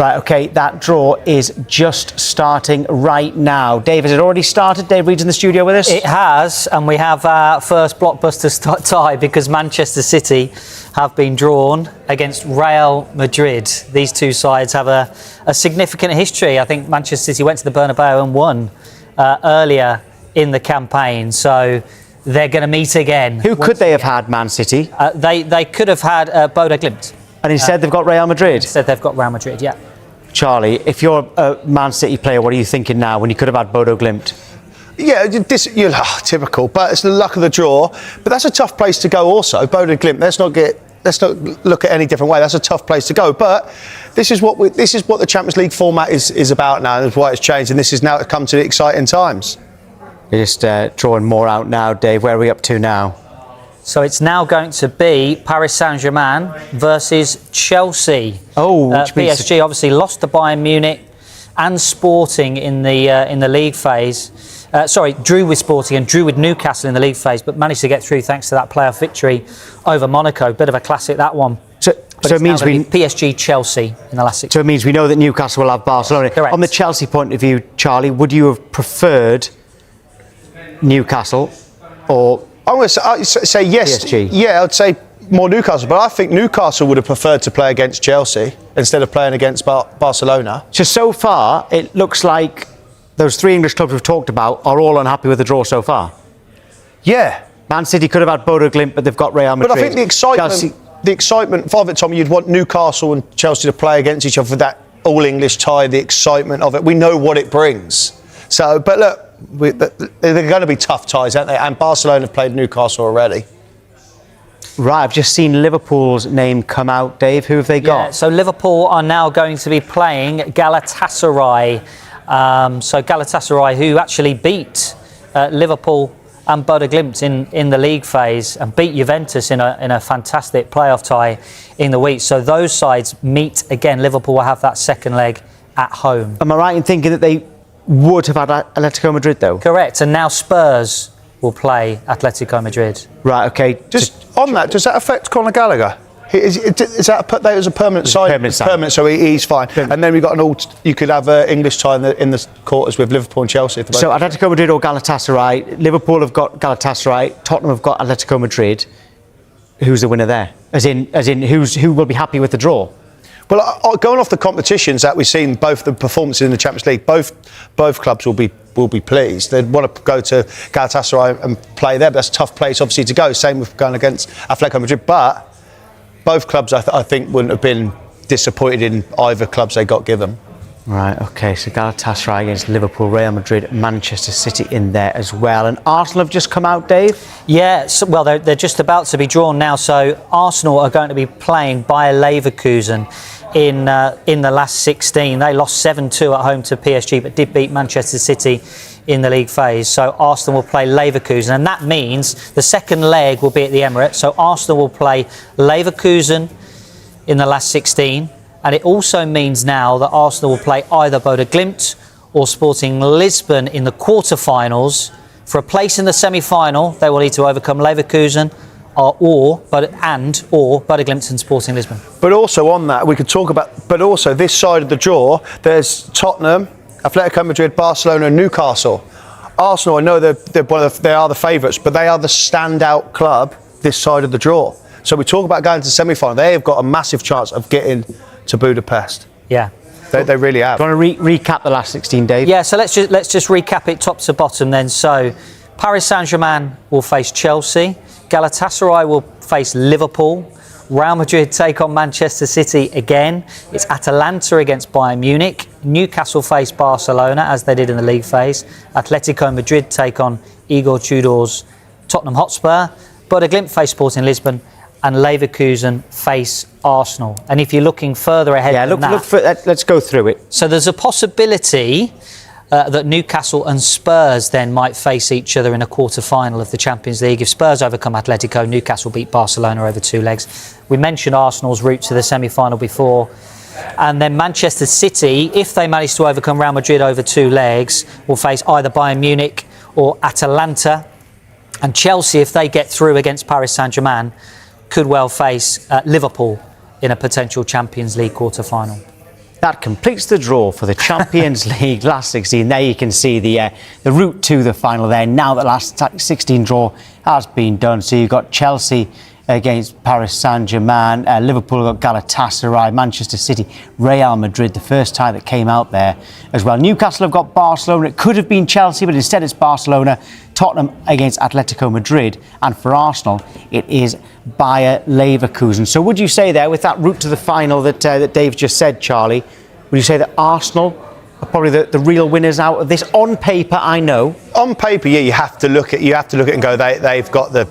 Right, okay, that draw is just starting right now. Dave, has it already started? Dave Reed's in the studio with us? It has, and we have our first blockbuster tie because Manchester City have been drawn against Real Madrid. These two sides have a significant history. I think Manchester City went to the Bernabeu and won earlier in the campaign, so they're going to meet again. Who could they have had, Man City? They could have had Bodo Glimt. And instead they've got Real Madrid? Instead they've got Real Madrid, yeah. Charlie, if you're a Man City player, what are you thinking now when you could have had Bodo Glimt? Yeah, typical, but it's the luck of the draw. But that's a tough place to go also. Bodo Glimt, let's not look at any different way. That's a tough place to go. But this is what the Champions League format is about now, and that's why it's changed. And this is now come to the exciting times. You're just drawing more out now, Dave. Where are we up to now? So it's now going to be Paris Saint-Germain versus Chelsea. Oh, which means PSG obviously lost to Bayern Munich and Sporting in the league phase. Drew with Sporting and drew with Newcastle in the league phase, but managed to get through thanks to that playoff victory over Monaco. Bit of a classic, that one. So it means PSG Chelsea in the last 6. So it means we know that Newcastle will have Barcelona. Correct. On the Chelsea point of view, Charlie, would you have preferred Newcastle or I'm going to say yes. PSG? Yeah, I'd say more Newcastle, but I think Newcastle would have preferred to play against Chelsea instead of playing against Barcelona. So far, it looks like those 3 English clubs we've talked about are all unhappy with the draw so far. Yeah. Man City could have had Bodo Glimt, but they've got Real Madrid. But I think the excitement of it, Tommy, you'd want Newcastle and Chelsea to play against each other for that all-English tie, the excitement of it. We know what it brings. So, but look, they're going to be tough ties, aren't they? And Barcelona have played Newcastle already. Right, I've just seen Liverpool's name come out. Dave, who have they got? Yeah, so Liverpool are now going to be playing Galatasaray. So Galatasaray, who actually beat Liverpool and Bodo Glimt in the league phase and beat Juventus in a fantastic playoff tie in the week. So those sides meet again. Liverpool will have that second leg at home. Am I right in thinking that they would have had Atletico Madrid, though? Correct, and now Spurs will play Atletico Madrid. Right, okay. Just on that, does that affect Conor Gallagher? Is that as a permanent sign? Permanent, so he's fine. And then we've got you could have an English tie in the quarters with Liverpool and Chelsea. So Atletico Madrid or Galatasaray? Liverpool have got Galatasaray. Tottenham have got Atletico Madrid. Who's the winner there? As in, who will be happy with the draw? Well, going off the competitions that we've seen, both the performances in the Champions League, both clubs will be pleased. They'd want to go to Galatasaray and play there, but that's a tough place, obviously, to go. Same with going against Atletico Madrid, but both clubs, I think, wouldn't have been disappointed in either clubs they got given. Right, OK, so Galatasaray against Liverpool, Real Madrid, Manchester City in there as well. And Arsenal have just come out, Dave? Yeah, well, they're just about to be drawn now. So Arsenal are going to be playing Bayer Leverkusen in the last 16. They lost 7-2 at home to PSG, but did beat Manchester City in the league phase. So Arsenal will play Leverkusen, and that means the second leg will be at the Emirates. So Arsenal will play Leverkusen in the last 16. And it also means now that Arsenal will play either Bodo Glimt or Sporting Lisbon in the quarterfinals. For a place in the semi-final, they will need to overcome Leverkusen or Bodo Glimt and Sporting Lisbon. But also on that, we could talk about. But also this side of the draw, there's Tottenham, Atletico Madrid, Barcelona, and Newcastle. Arsenal, I know they are the favourites, but they are the standout club this side of the draw. So we talk about going to the semi-final. They have got a massive chance of getting to Budapest. Yeah, they really have. Do you want to recap the last 16, Dave? Yeah, so let's just recap it top to bottom then. So Paris Saint-Germain will face Chelsea, Galatasaray will face Liverpool, Real Madrid take on Manchester City again. It's Atalanta against Bayern Munich. Newcastle face Barcelona as they did in the league phase. Atletico Madrid take on Igor Tudor's Tottenham Hotspur. Bodo Glimt face Sporting Lisbon, and Leverkusen face Arsenal. And if you're looking further ahead let's go through it. So there's a possibility that Newcastle and Spurs then might face each other in a quarter-final of the Champions League. If Spurs overcome Atletico, Newcastle beat Barcelona over 2 legs. We mentioned Arsenal's route to the semi-final before. And then Manchester City, if they manage to overcome Real Madrid over 2 legs, will face either Bayern Munich or Atalanta. And Chelsea, if they get through against Paris Saint-Germain, could well face Liverpool in a potential Champions League quarter-final. that completes the draw for the Champions League last 16. There you can see the route to the final there. Now that last 16 draw has been done. So you've got Chelsea against Paris Saint-Germain, Liverpool got Galatasaray, Manchester City, Real Madrid, the first tie that came out there as well. Newcastle have got Barcelona. It could have been Chelsea, but instead it's Barcelona. Tottenham against Atletico Madrid, and for Arsenal it is Bayer Leverkusen. So would you say there, with that route to the final that Dave just said, Charlie, would you say that Arsenal are probably the real winners out of this? On paper, I know. On paper, yeah, you have to look at it and go, they've got the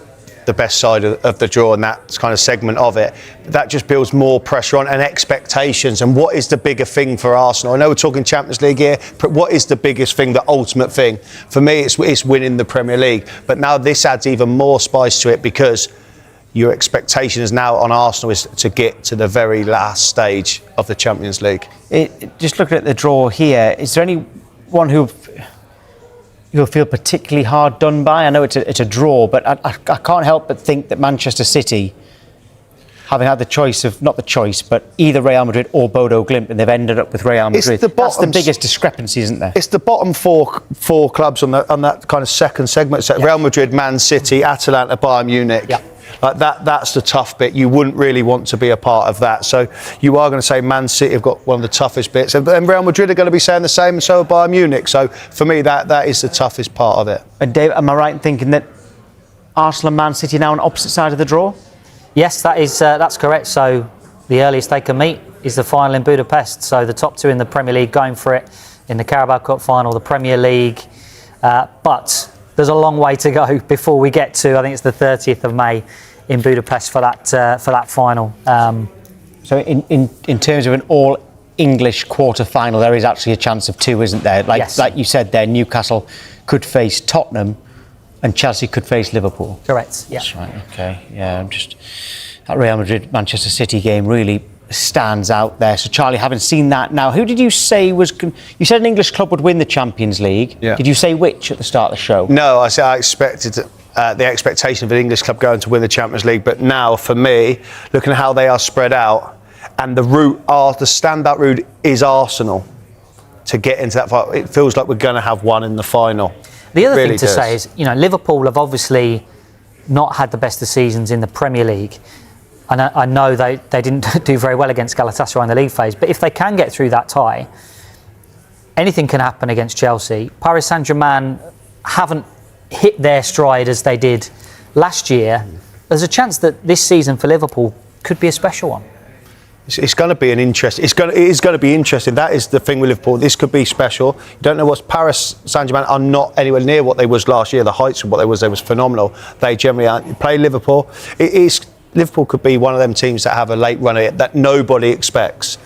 best side of the draw and that kind of segment of it. That just builds more pressure on and expectations. And what is the bigger thing for Arsenal? I know we're talking Champions League here, but what is the biggest thing, the ultimate thing? For me, it's winning the Premier League. But now this adds even more spice to it, because your expectation is now on Arsenal is to get to the very last stage of the Champions League. Just looking at the draw here, is there anyone who you'll feel particularly hard done by? I know it's a draw, but I can't help but think that Manchester City, having had the choice of, not the choice, but either Real Madrid or Bodo Glimt, and they've ended up with Real Madrid. That's the biggest discrepancy, isn't there? It's the bottom four clubs on that kind of second segment. So Real Madrid, Man City, Atalanta, Bayern Munich. Yeah. Like that's the tough bit. You wouldn't really want to be a part of that. So you are going to say Man City have got one of the toughest bits, and Real Madrid are going to be saying the same, and so are Bayern Munich. So for me, that is the toughest part of it. And Dave, am I right in thinking that Arsenal and Man City are now on opposite side of the draw? Yes, that's correct. So the earliest they can meet is the final in Budapest. So the top two in the Premier League going for it in the Carabao Cup final, the Premier League. But there's a long way to go before we get to, I think it's the 30th of May in Budapest for that final. So in terms of an all-English quarter-final, there is actually a chance of two, isn't there? Yes. Like you said there, Newcastle could face Tottenham and Chelsea could face Liverpool. Correct, yeah. That's right, okay. Yeah, that Real Madrid-Manchester City game really stands out there. So Charlie, having seen that now, who did you say you said an English club would win the Champions League. Yeah. Did you say which at the start of the show? No, I said I expected the expectation of an English club going to win the Champions League, but now for me, looking at how they are spread out, and the standout route is Arsenal to get into that fight. It feels like we're going to have one in the final. The other thing to say is, Liverpool have obviously not had the best of seasons in the Premier League. And I know they didn't do very well against Galatasaray in the league phase, but if they can get through that tie, anything can happen against Chelsea. Paris Saint-Germain haven't hit their stride as they did last year. There's a chance that this season for Liverpool could be a special one. It's going to be it is going to be interesting. That is the thing with Liverpool. This could be special. You don't know what Paris Saint-Germain are not anywhere near what they was last year. The heights of what they was phenomenal. They generally aren't. Play Liverpool. Liverpool could be one of them teams that have a late run at it that nobody expects.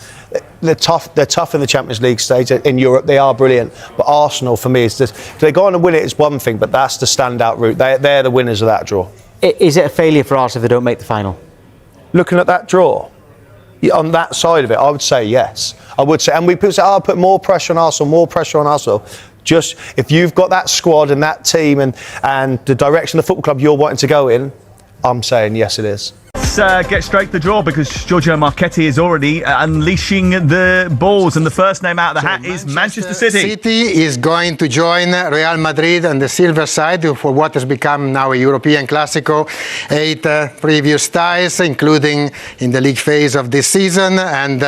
They're tough in the Champions League stage. In Europe, they are brilliant. But Arsenal, for me, is if they go on and win it, it's one thing. But that's the standout route. They're the winners of that draw. Is it a failure for Arsenal if they don't make the final? Looking at that draw, on that side of it, I would say yes. I would say, and I'll put more pressure on Arsenal. Just if you've got that squad and that team and the direction of the football club you're wanting to go in, I'm saying yes, it is. Let's get straight to the draw, because Giorgio Marchetti is already unleashing the balls, and the first name out of the hat is Manchester City. City is going to join Real Madrid on the silver side for what has become now a European Classico. 8 previous ties, including in the league phase of this season, and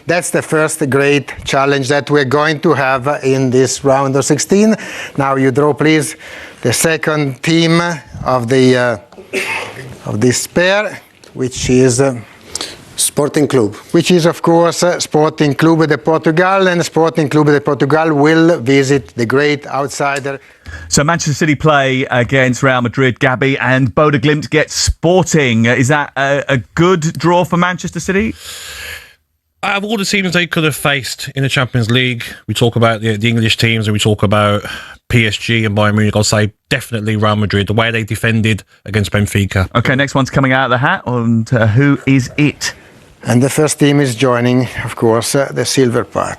that's the first great challenge that we're going to have in this round of 16. Now you draw, please, the second team of this pair, which is Sporting Club. Which is, of course, Sporting Club de Portugal, and Sporting Club de Portugal will visit the great outsider. So Manchester City play against Real Madrid, Gabby, and Bodo Glimt gets Sporting. Is that a good draw for Manchester City? Out of all the teams they could have faced in the Champions League, we talk about the English teams and we talk about PSG and Bayern Munich. I'll say definitely Real Madrid, the way they defended against Benfica. Okay, next one's coming out of the hat, and who is it? And the first team is joining, of course, the silver part.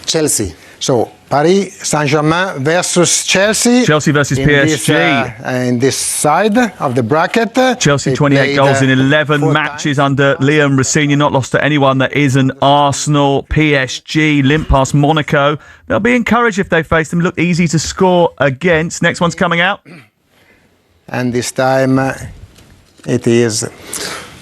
Chelsea. So Paris Saint-Germain versus Chelsea. Chelsea versus PSG. In this side of the bracket. Chelsea They 28 played, goals in 11 4 matches times. under Liam Rossini, not lost to anyone that isn't Arsenal. PSG limp past Monaco. They'll be encouraged if they face them. Look easy to score against. Next one's coming out. And this time it is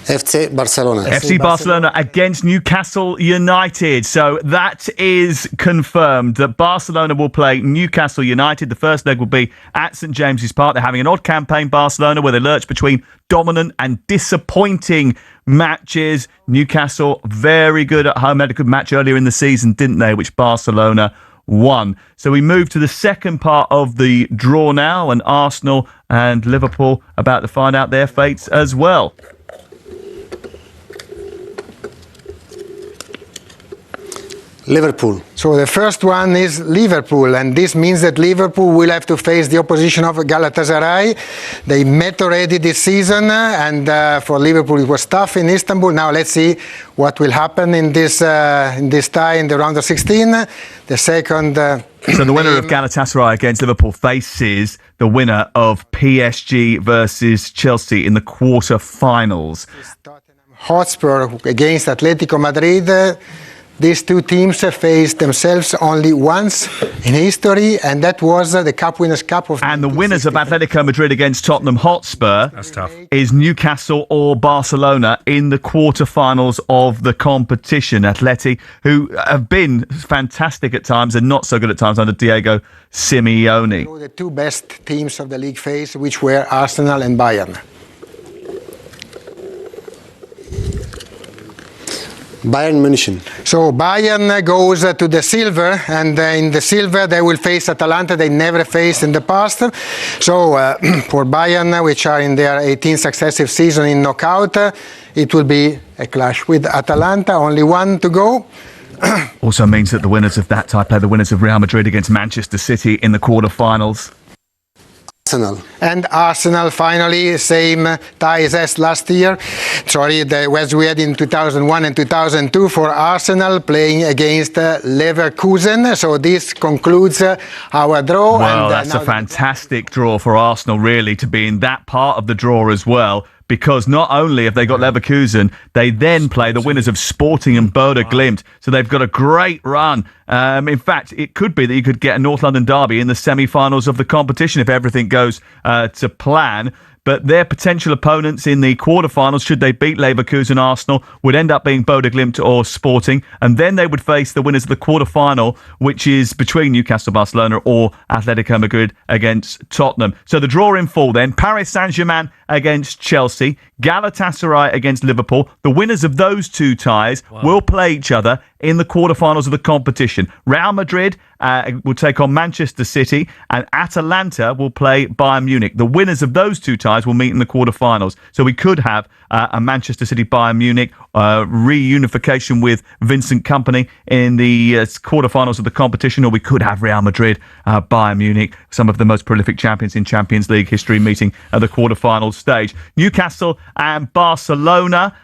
FC Barcelona. FC Barcelona against Newcastle United. So that is confirmed that Barcelona will play Newcastle United. The first leg will be at St James's Park. They're having an odd campaign, Barcelona, where they lurch between dominant and disappointing matches. Newcastle, very good at home. Had a good match earlier in the season, didn't they? Which Barcelona won. So we move to the second part of the draw now, and Arsenal and Liverpool about to find out their fates as well. Liverpool. so the first one is Liverpool, and this means that Liverpool will have to face the opposition of Galatasaray. They met already this season, and for Liverpool it was tough in Istanbul. Now let's see what will happen in this tie in the round of 16. The second. So the winner of Galatasaray against Liverpool faces the winner of PSG versus Chelsea in the quarter-finals. Hotspur against Atletico Madrid. These two teams faced themselves only once in history, and that was the Cup Winners' Cup of. And the winners of Atletico Madrid against Tottenham Hotspur That's tough. is Newcastle or Barcelona in the quarterfinals of the competition. Atleti, who have been fantastic at times and not so good at times under Diego Simeone. The two best teams of the league phase, which were Arsenal and Bayern. Bayern München. So Bayern goes to the silver, and in the silver they will face Atalanta. They never faced in the past. So for Bayern, which are in their 18th successive season in knockout, it will be a clash with Atalanta. Only one to go. Also means that the winners of that tie play the winners of Real Madrid against Manchester City in the quarterfinals. Arsenal. And Arsenal finally, same ties as last year. Sorry, as we had in 2001 and 2002 for Arsenal playing against Leverkusen. So this concludes our draw. Well, and, that's now a fantastic draw for Arsenal, really, to be in that part of the draw as well. Because not only have they got Leverkusen, they then play the winners of Sporting and Bodo Glimt. So they've got a great run. In fact, it could be that you could get a North London derby in the semi-finals of the competition if everything goes to plan. But their potential opponents in the quarterfinals, should they beat Leverkusen, Arsenal, would end up being Bodo Glimt or Sporting. And then they would face the winners of the quarterfinal, which is between Newcastle, Barcelona or Atletico Madrid against Tottenham. So the draw in full then, Paris Saint-Germain against Chelsea, Galatasaray against Liverpool. The winners of those two ties will play each other in the quarterfinals of the competition. Real Madrid will take on Manchester City, and Atalanta will play Bayern Munich. The winners of those two ties will meet in the quarterfinals. So we could have a Manchester City Bayern Munich reunification with Vincent Kompany in the quarterfinals of the competition, or we could have Real Madrid, Bayern Munich, some of the most prolific champions in Champions League history, meeting at the quarterfinals stage. Newcastle and Barcelona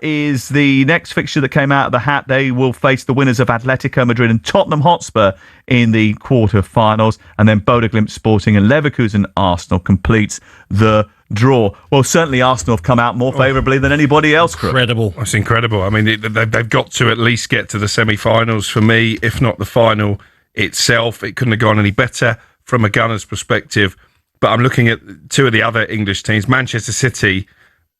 is the next fixture that came out of the hat. They will face the winners of Atletico Madrid and Tottenham Hotspur in the quarterfinals, and then Bodo Glimt, Sporting and Leverkusen Arsenal completes the draw. Well, certainly Arsenal have come out more favourably than anybody else. Incredible. That's incredible. I mean, they've got to at least get to the semi-finals for me, if not the final itself. It couldn't have gone any better from a Gunners perspective. But I'm looking at two of the other English teams. Manchester City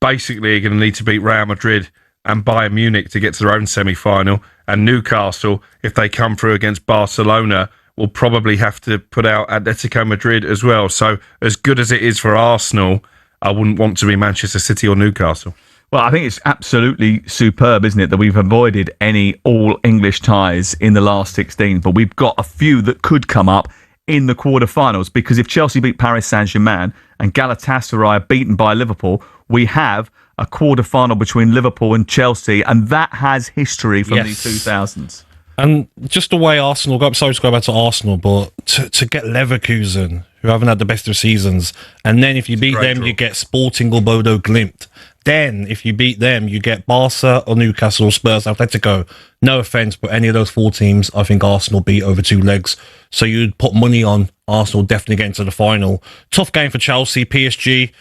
basically are going to need to beat Real Madrid and Bayern Munich to get to their own semi-final. And Newcastle, if they come through against Barcelona, will probably have to put out Atletico Madrid as well. So as good as it is for Arsenal, I wouldn't want to be Manchester City or Newcastle. Well, I think it's absolutely superb, isn't it, that we've avoided any all-English ties in the last 16, but we've got a few that could come up in the quarterfinals, because if Chelsea beat Paris Saint-Germain and Galatasaray are beaten by Liverpool, we have a quarterfinal between Liverpool and Chelsea, and that has history from the 2000s. And just the way Arsenal got, sorry to go back to Arsenal, but to get Leverkusen, who haven't had the best of seasons, and then if you beat them, you get Sporting or Bodo Glimt. Then, if you beat them, you get Barca or Newcastle, Spurs, Atletico. No offence, but any of those 4 teams, I think Arsenal beat over 2 legs. So you'd put money on Arsenal definitely getting to the final. Tough game for Chelsea, PSG.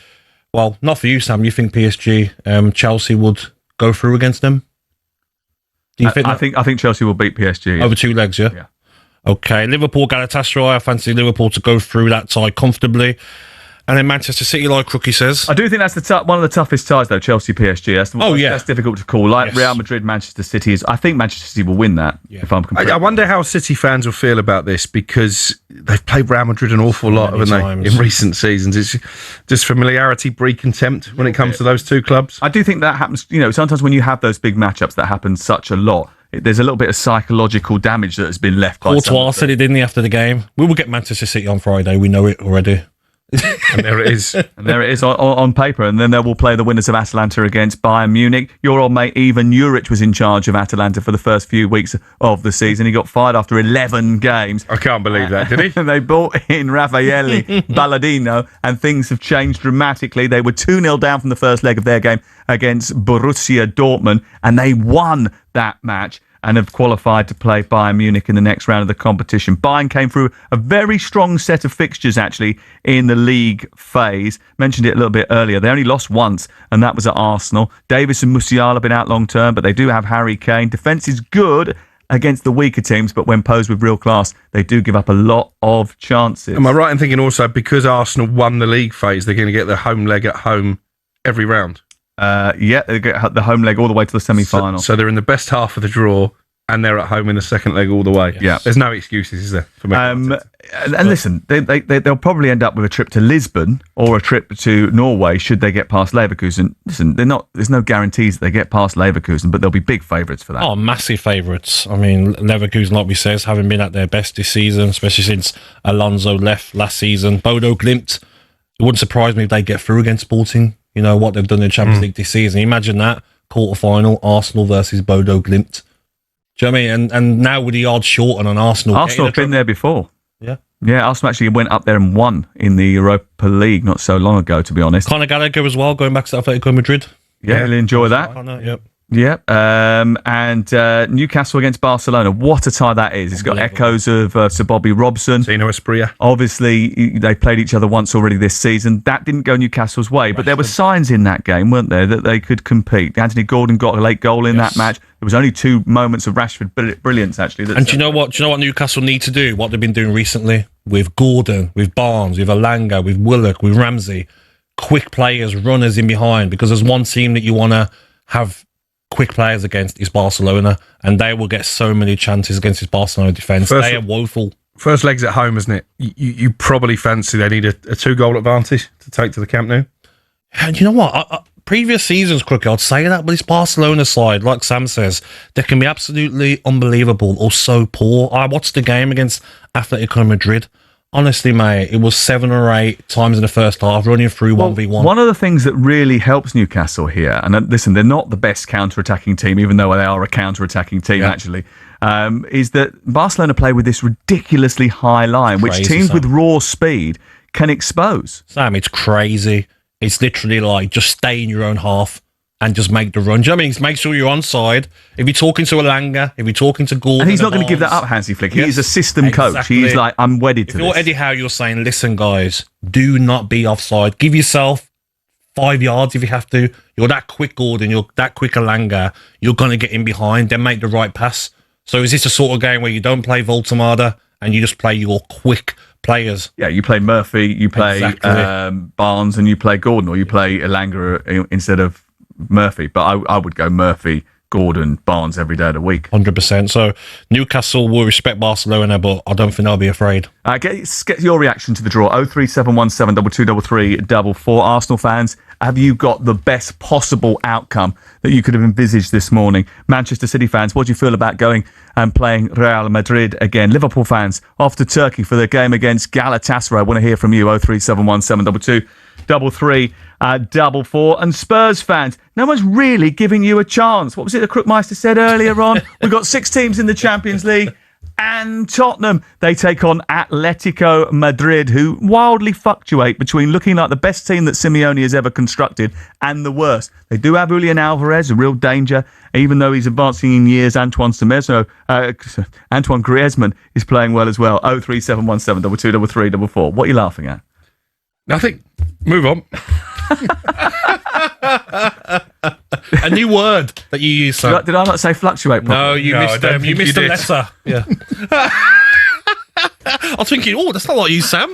Well, not for you, Sam. You think PSG, Chelsea would go through against them? Do you think? I think Chelsea will beat PSG over 2 legs. Yeah. Yeah. Okay, Liverpool, Galatasaray. I fancy Liverpool to go through that tie comfortably. And then Manchester City, like Crookie says. I do think that's one of the toughest ties, though, Chelsea-PSG. That's difficult to call. Like Real Madrid, Manchester City is. I think Manchester City will win that, if I'm completely I wonder how City fans will feel about this, because they've played Real Madrid an awful lot, haven't they, in recent seasons. It's just familiarity breed contempt when it comes to those 2 clubs. I do think that happens, sometimes when you have those big matchups that happen such a lot, there's a little bit of psychological damage that has been left by Courtois said it, didn't he, after the game? We will get Manchester City on Friday. We know it already. And there it is. And there it is on paper. And then they will play the winners of Atalanta against Bayern Munich. Your old mate Ivan Juric was in charge of Atalanta for the first few weeks of the season. He got fired after 11 games. I can't believe that, did he? And they brought in Raffaele Balladino, and things have changed dramatically. They were 2-0 down from the first leg of their game against Borussia Dortmund, and they won that match and have qualified to play Bayern Munich in the next round of the competition. Bayern came through a very strong set of fixtures, actually, in the league phase. Mentioned it a little bit earlier. They only lost once, and that was at Arsenal. Davis and Musiala have been out long term, but they do have Harry Kane. Defence is good against the weaker teams, but when posed with real class, they do give up a lot of chances. Am I right in thinking also, because Arsenal won the league phase, they're going to get the home leg at home every round? They get the home leg all the way to the semi-final. So they're in the best half of the draw, and they're at home in the second leg all the way. Yeah. There's no excuses, is there? For me. And listen, they'll probably end up with a trip to Lisbon or a trip to Norway should they get past Leverkusen. Listen, there's no guarantees that they get past Leverkusen, but they'll be big favourites for that. Oh, massive favourites. I mean, Leverkusen, like we says, haven't been at their best this season, especially since Alonso left last season. Bodo Glimt, it wouldn't surprise me if they get through against Sporting. You know, what they've done in the Champions League this season. Imagine that, quarter-final, Arsenal versus Bodo Glimt. Do you know what I mean? And now with the odds shortened on Arsenal. Arsenal have been there before. Yeah. Yeah, Arsenal actually went up there and won in the Europa League not so long ago, to be honest. Conor Gallagher as well, going back to Atletico Madrid. Yeah, really enjoy that. Yep. Yeah, and Newcastle against Barcelona. What a tie that is. It's got echoes of Sir Bobby Robson. Zeno Espria. Obviously, they played each other once already this season. That didn't go Newcastle's way, but there were signs in that game, weren't there, that they could compete. Anthony Gordon got a late goal in that match. There was only 2 moments of Rashford brilliance, actually. And do you know what? Do you know what Newcastle need to do? What they've been doing recently with Gordon, with Barnes, with Alanga, with Willock, with Ramsey. Quick players, runners in behind, because there's one team that you want to have quick players against is Barcelona, and they will get so many chances against this Barcelona defence. They are woeful. First leg's at home, isn't it? You probably fancy they need a 2-goal advantage to take to the Camp Nou. And you know what? Previous seasons, Crooked, I'd say that, but this Barcelona side, like Sam says, they can be absolutely unbelievable or so poor. I watched the game against Atletico Madrid. Honestly, mate, it was 7 or 8 times in the first half, running through 1v1. One of the things that really helps Newcastle here, and listen, they're not the best counter-attacking team, even though they are a counter-attacking team, actually, is that Barcelona play with this ridiculously high line, which teams with raw speed can expose. Sam, it's crazy. It's literally like, just stay in your own half and just make the run. Do you know what I mean? Make sure you're onside. If you're talking to Alanga, if you're talking to Gordon... And he's not going to give that up, Hansi Flick. He is a system coach. He's like, I'm wedded to this. If you're Eddie Howe, you're saying, listen, guys, do not be offside. Give yourself 5 yards if you have to. You're that quick, Gordon. You're that quick, Alanga. You're going to get in behind, then make the right pass. So is this a sort of game where you don't play Voltemada and you just play your quick players? Yeah, you play Murphy, you play Barnes, and you play Gordon, or you play Alanga instead of Murphy. But I would go Murphy, Gordon, Barnes every day of the week. 100%. So Newcastle will respect Barcelona, but I don't think they'll be afraid. Get your reaction to the draw. 03717 2233 44. Arsenal fans, have you got the best possible outcome that you could have envisaged this morning? Manchester City fans, what do you feel about going and playing Real Madrid again? Liverpool fans, off to Turkey for their game against Galatasaray. I want to hear from you. 03717 2233 44. And Spurs fans, no one's really giving you a chance. What was it that Crookmeister said earlier on? We've got 6 teams in the Champions League. And Tottenham, they take on Atletico Madrid, who wildly fluctuate between looking like the best team that Simeone has ever constructed and the worst. They do have Julian Alvarez, a real danger, even though he's advancing in years. Antoine Griezmann is playing well as well. 03717 223344. What are you laughing at? Nothing. Move on. A new word that you use, Sam. Did I not say fluctuate properly? No, you missed the letter. Yeah. I was thinking, that's not like you, Sam.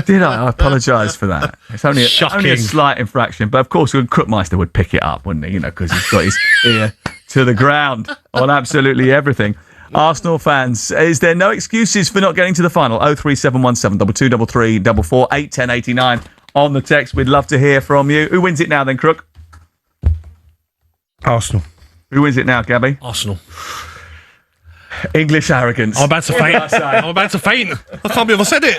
Did I? I apologise for that. It's only a Shocking. slight infraction. But of course, Crookmeister would pick it up, wouldn't he? Because he's got his ear to the ground on absolutely everything. Arsenal fans, is there no excuses for not getting to the final? 03717 223344 81089 on the text. We'd love to hear from you. Who wins it now then, Crook? Arsenal. Who wins it now, Gabby? Arsenal. English arrogance. I'm about to faint. I can't believe I said it.